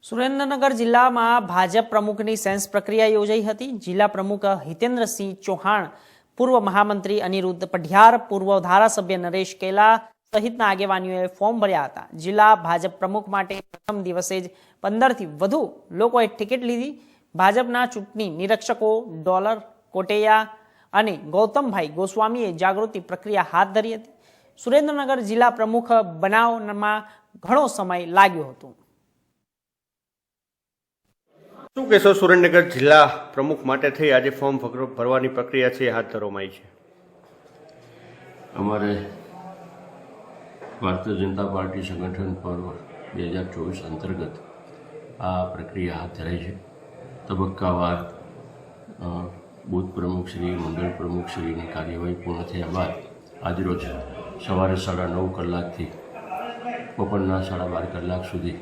સુરેન્દ્રનગર જિલ્લામાં ભાજપ પ્રમુખની સેન્સ પ્રક્રિયા યોજાઈ હતી। જિલ્લા પ્રમુખ હિતેન્દ્રસિંહ ચૌહાણ, પૂર્વ મહામંત્રી અનિરુદ્ધ પઢિયાર, પૂર્વ ધારાસભ્ય નરેશ કેલા સહિતના આગેવાનોએ ફોર્મ ભર્યા હતા। જિલ્લા ભાજપ પ્રમુખ માટે પ્રથમ દિવસે જ 15થી વધુ લોકોએ ટિકિટ લીધી। ભાજપના ચૂંટણી નિરીક્ષકો ડોલર કોટૈયા અને ગૌતમભાઈ ગોસ્વામીએ જાગૃતિ પ્રક્રિયા હાથ ધરી હતી। સુરેન્દ્રનગર જિલ્લા પ્રમુખ બનાવવામાં ઘણો સમય લાગ્યો હતો। શું કહેશો? સુરેન્દ્રનગર જિલ્લા પ્રમુખ માટે થઈ આજે ફોર્મ ભરવાની પ્રક્રિયા છે હાથ ધરવામાં આવી છે। અમારે ભારતીય જનતા પાર્ટી સંગઠન પર્વ 2024 અંતર્ગત આ પ્રક્રિયા હાથ ધરાઈ છે। તબક્કાવાર બૂથ પ્રમુખશ્રી, મંડળ પ્રમુખશ્રીની કાર્યવાહી પૂર્ણ થયા બાદ આજરોજ સવારે 9:30 કલાકથી બપોરના 12:30 કલાક સુધી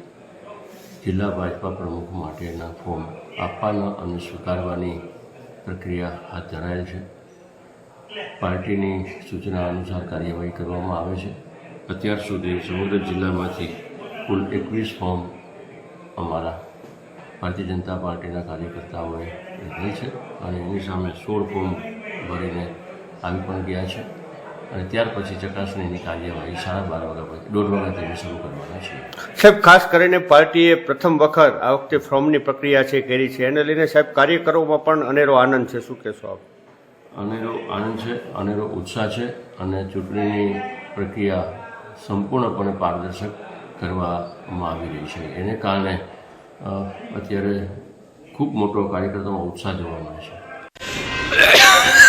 જિલ્લા ભાજપા પ્રમુખ માટેના ફોર્મ આપવાના અને સ્વીકારવાની પ્રક્રિયા હાથ ધરાયેલ છે। પાર્ટીની સૂચના અનુસાર કાર્યવાહી કરવામાં આવે છે। અત્યાર સુધી સમગ્ર જિલ્લામાંથી કુલ 21 ફોર્મ અમારા ભારતીય જનતા પાર્ટીના કાર્યકર્તાઓએ લીધેલ છે અને એની સામે 16 ફોર્મ ભરીને આવી પણ ગયા છે અને ત્યાર પછી ચકાસણીની કાર્યવાહી 12:30 વાગ્યા પછી 1:30 વાગ્યા સુધી શરૂ કરવાના છે। સાહેબ, ખાસ કરીને પાર્ટીએ પ્રથમ વખત આ વખતે ફોર્મની પ્રક્રિયા છે કરી છે, એને લઈને સાહેબ કાર્યકરોમાં પણ અનેરો આનંદ છે, શું કહેશો આપ? અનેરો આનંદ છે, અનેરો ઉત્સાહ છે અને ચૂંટણીની પ્રક્રિયા સંપૂર્ણપણે પારદર્શક કરવામાં આવી રહી છે। એને કારણે અત્યારે ખૂબ મોટો કાર્યકર્તામાં ઉત્સાહ જોવા મળે છે।